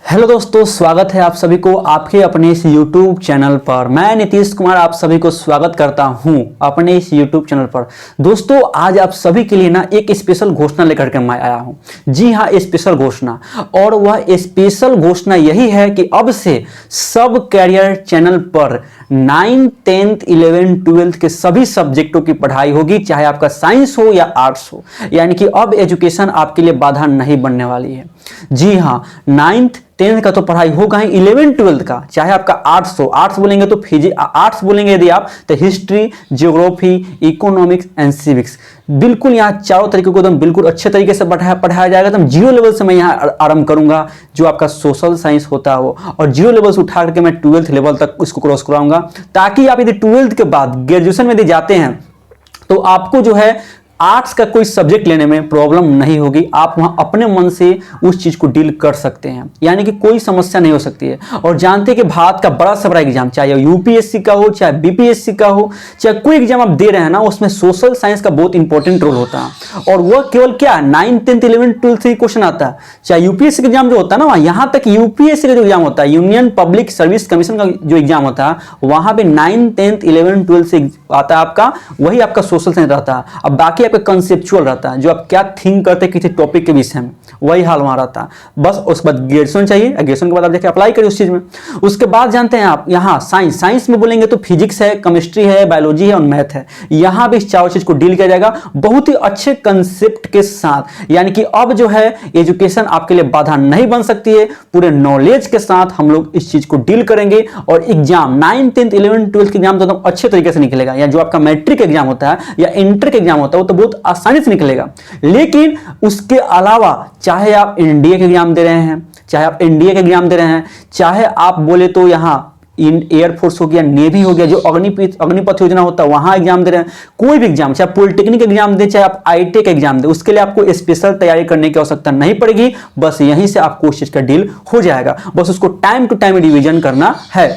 Hello दोस्तों, स्वागत है आप सभी को आपके अपने इस YouTube चैनल पर। मैं नीतीश कुमार आप सभी को स्वागत करता हूं अपने इस YouTube चैनल पर। दोस्तों, आज आप सभी के लिए ना एक स्पेशल घोषणा लेकर के मैं आया हूं। जी हां, स्पेशल घोषणा। और वह स्पेशल घोषणा यही है कि अब से सब कैरियर चैनल पर 9th 10th 11th 12th के सभी सब्जेक्टों की पढ़ाई होगी, चाहे आपका साइंस हो या आर्ट्स हो। यानी कि अब एजुकेशन आपके लिए बाधा नहीं बनने वाली है। जी हाँ, 9th 10th का तो पढ़ाई होगा ही, 11th 12th का चाहे आपका आर्ट्स हो, आर्ट्स बोलेंगे तो आर्ट्स बोलेंगे यदि आप तो history, geography, economics and civics, बिल्कुल यहाँ चारों तरीके को एकदम बिल्कुल अच्छे तरीके से पढ़ाया जाएगा। एकदम जीरो लेवल से मैं यहाँ आरंभ करूंगा, जो आपका सोशल साइंस होता हो, और जीरो लेवल से उठा करके मैं 12th लेवल तक इसको क्रॉस कराऊंगा, ताकि आप यदि 12th के बाद ग्रेजुएशन में यदि जाते हैं तो आपको जो है आर्ट्स का कोई सब्जेक्ट लेने में प्रॉब्लम नहीं होगी। आप वहां अपने मन से उस चीज को डील कर सकते हैं, यानी कि कोई समस्या नहीं हो सकती है। और जानते हैं कि भारत का बड़ा से बड़ा एग्जाम, चाहे यूपीएससी का हो, चाहे बीपीएससी का हो, चाहे कोई एग्जाम आप दे रहे हैं ना, उसमें सोशल साइंस का बहुत इंपॉर्टेंट रोल होता है। और वह केवल क्या 9th 10th 11th 12th से ही क्वेश्चन आता है। चाहे यूपीएससी का एग्जाम जो होता है ना, यहां तक यूपीएससी का जो एग्जाम होता है, यूनियन पब्लिक सर्विस कमीशन का जो एग्जाम होता है, वहां पे 9th 10th 11th 12th से आता है आपका, वही आपका सोशल साइंस रहता है। अब बाकी आपका कंसेप्चुअल रहता है, जो आप क्या थिंक करते हैं किसी टॉपिक के विषय में, वही हाल वहां रहता है। बस उसके बाद ग्रेजुएशन चाहिए, ग्रेजुएशन के बाद आप जाके अप्लाई करिए उस चीज में। उसके बाद जानते हैं आप यहाँ साइंस में बोलेंगे तो फिजिक्स है, केमिस्ट्री है, बायोलॉजी है और मैथ है। यहाँ भी इस चारों चीज को डील किया जाएगा बहुत ही अच्छे कंसेप्ट के साथ। यानी कि अब जो है एजुकेशन आपके लिए बाधा नहीं बन सकती है, पूरे नॉलेज के साथ हम लोग इस चीज को डील करेंगे। और exam 9th 10th 11th 12th के एग्जाम तो एकदम अच्छे तरीके से निकलेगा, या जो आपका मैट्रिक एग्जाम होता है या इंटर के एग्जाम होता है, वो तो बहुत आसानी से निकलेगा। लेकिन उसके अलावा चाहे आप एनडीए के एग्जाम दे रहे हैं, चाहे आप बोले तो यहाँ एयरफोर्स हो गया, नेवी हो गया, जो अग्निपथ योजना होता है वहां एग्जाम दे रहे हैं, कोई भी एग्जाम, चाहे पॉलिटेक्निक एग्जाम दे, चाहे आप आईटी एग्जाम दे, उसके लिए आपको स्पेशल तैयारी करने की आवश्यकता नहीं पड़ेगी। बस यहीं से आपको उस चीज का डील हो जाएगा, बस उसको टाइम टू टाइम रिवीजन करना है।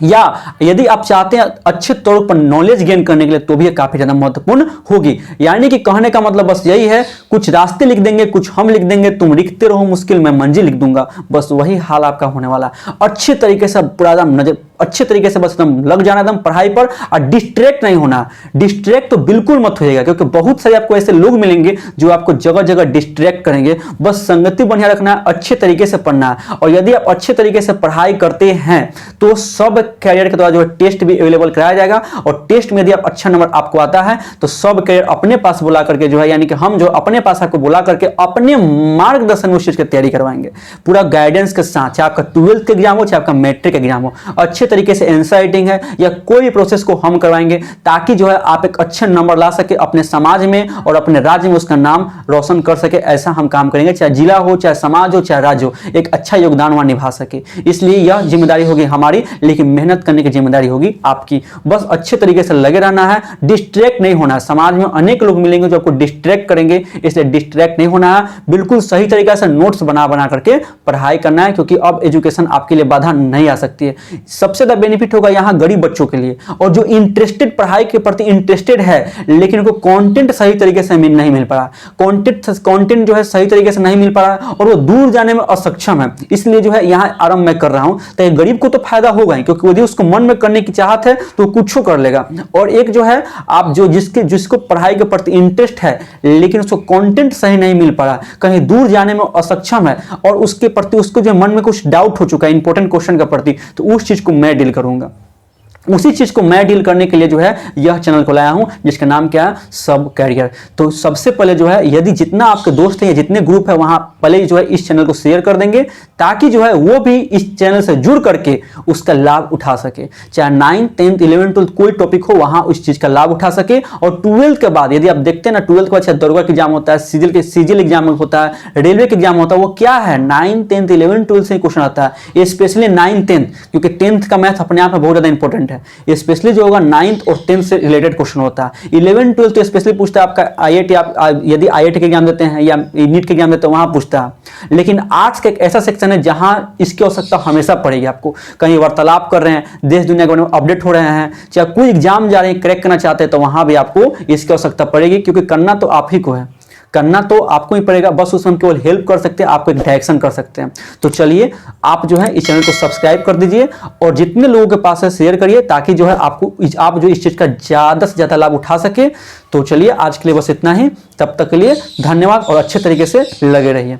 या यदि आप चाहते हैं अच्छे तौर पर नॉलेज गेन करने के लिए, तो भी ये काफी ज्यादा महत्वपूर्ण होगी। यानी कि कहने का मतलब बस यही है, कुछ रास्ते लिख देंगे, कुछ हम लिख देंगे, तुम लिखते रहो मुश्किल, मैं मंजिल लिख दूंगा। बस वही हाल आपका होने वाला। अच्छे तरीके से पूरा नजर अच्छे तरीके से बस एकदम लग जाना एकदम पढ़ाई पर, और डिस्ट्रैक्ट नहीं होना। डिस्ट्रैक्ट तो बिल्कुल मत होइएगा, क्योंकि बहुत सारे आपको ऐसे लोग मिलेंगे जो आपको जगह जगह डिस्ट्रैक्ट करेंगे। बस संगति बढ़िया रखना है, अच्छे तरीके से पढ़ना है। और यदि आप अच्छे तरीके से पढ़ाई करते हैं तो सब कैरियर के द्वारा जो है टेस्ट भी अवेलेबल कराया जाएगा। और टेस्ट में यदि आप अच्छा नंबर आपको आता है तो सब कैरियर अपने पास बुला करके जो है, यानी कि हम जो अपने पास आपको बुला करके अपने मार्गदर्शन में उस चीज की तैयारी करवाएंगे, पूरा गाइडेंस के साथ। चाहे आपका 12th का एग्जाम हो, चाहे आपका मैट्रिक एग्जाम हो, अच्छे तरीके से आंसर राइटिंग है या कोई भी प्रोसेस को हम करवाएंगे, ताकि जो है आप एक अच्छे नंबर ला सके, अपने समाज में और अपने राज्य में उसका नाम रोशन कर सके। ऐसा हम काम करेंगे, चाहे जिला हो, चाहे समाज हो, चाहे राज्य हो, एक अच्छा योगदान वहां निभा सके। इसलिए यह जिम्मेदारी होगी हमारी, लेकिन मेहनत करने की जिम्मेदारी होगी आपकी। बस अच्छे तरीके से लगे रहना है, डिस्ट्रैक्ट नहीं होना है। समाज में अनेक लोग मिलेंगे जो आपको डिस्ट्रैक्ट करेंगे, इसलिए डिस्ट्रैक्ट नहीं होना है। बिल्कुल सही तरीके से नोट्स बना बना करके पढ़ाई करना है, क्योंकि अब एजुकेशन आपके लिए बाधा नहीं आ सकती है। सबसे ज्यादा बेनिफिट होगा यहाँ गरीब बच्चों के लिए, और जो इंटरेस्टेड, पढ़ाई के प्रति इंटरेस्टेड है, लेकिन उनको कंटेंट सही तरीके से नहीं मिल पा रहा, कंटेंट जो है सही तरीके से नहीं मिल पा रहा, और वो दूर जाने में अक्षम है। इसलिए जो है यहाँ आरंभ मैं कर रहा हूं, तो गरीब को तो फायदा होगा ही, क्योंकि यदि उसको मन में करने की चाहत है तो कुछ कर लेगा। और एक जो है आप जिसको पढ़ाई के प्रति इंटरेस्ट है, लेकिन उसको कंटेंट सही नहीं मिल पा रहा, कहीं दूर जाने में अक्षम है, और उसके प्रति उसको जो मन में कुछ डाउट हो चुका है इंपॉर्टेंट क्वेश्चन के प्रति, तो उस चीज को मैं डील करूंगा। उसी चीज को मैं डील करने के लिए जो है यह चैनल को लाया हूं, जिसका नाम क्या है, सब कैरियर। तो सबसे पहले जो है, यदि जितना आपके दोस्त हैं या जितने ग्रुप है, वहां पहले जो है इस चैनल को शेयर कर देंगे, ताकि जो है वो भी इस चैनल से जुड़ करके उसका लाभ उठा सके। चाहे 9th 10th 11th 12th कोई टॉपिक हो, वहां उस चीज का लाभ उठा सके। और 12th के बाद यदि आप देखते हैं ना, 12th के बाद दरोगा का एग्जाम होता है, सीजीएल एग्जाम होता है, रेलवे का एग्जाम होता है, वो क्या है 9th 10th 11th 12th से क्वेश्चन आता है, स्पेशली 9th 10th, क्योंकि 10th का मैथ अपने आप में बहुत ज्यादा इंपॉर्टेंट है। स्पेशली जो होगा 9th और 10th से रिलेटेड क्वेश्चन होता है। 11 12 तो स्पेशली पूछता है आपका आईआईटी, आप यदि आईआईटी के एग्जाम देते हैं या नीट के एग्जाम देते हैं, वहां पूछता है। लेकिन आर्ट्स का एक ऐसा सेक्शन है जहां इसकी आवश्यकता हमेशा पड़ेगी आपको। कहीं वार्तालाप कर रहे हैं, देश दुनिया के बारे में अपडेट हो रहे हैं, चाहे कोई एग्जाम जा रहे हैं, क्रैक करना चाहते हैं, तो वहां भी आपको इसकी आवश्यकता पड़ेगी, क्योंकि करना तो आप ही को है। करना तो आपको ही पड़ेगा, बस उसमें हम केवल हेल्प कर सकते हैं, आपको एक डायरेक्शन कर सकते हैं। तो चलिए आप जो है इस चैनल को सब्सक्राइब कर दीजिए और जितने लोगों के पास है शेयर करिए, ताकि जो है आप जो इस चीज का ज्यादा से ज्यादा लाभ उठा सके। तो चलिए आज के लिए बस इतना ही, तब तक के लिए धन्यवाद और अच्छे तरीके से लगे रहिए।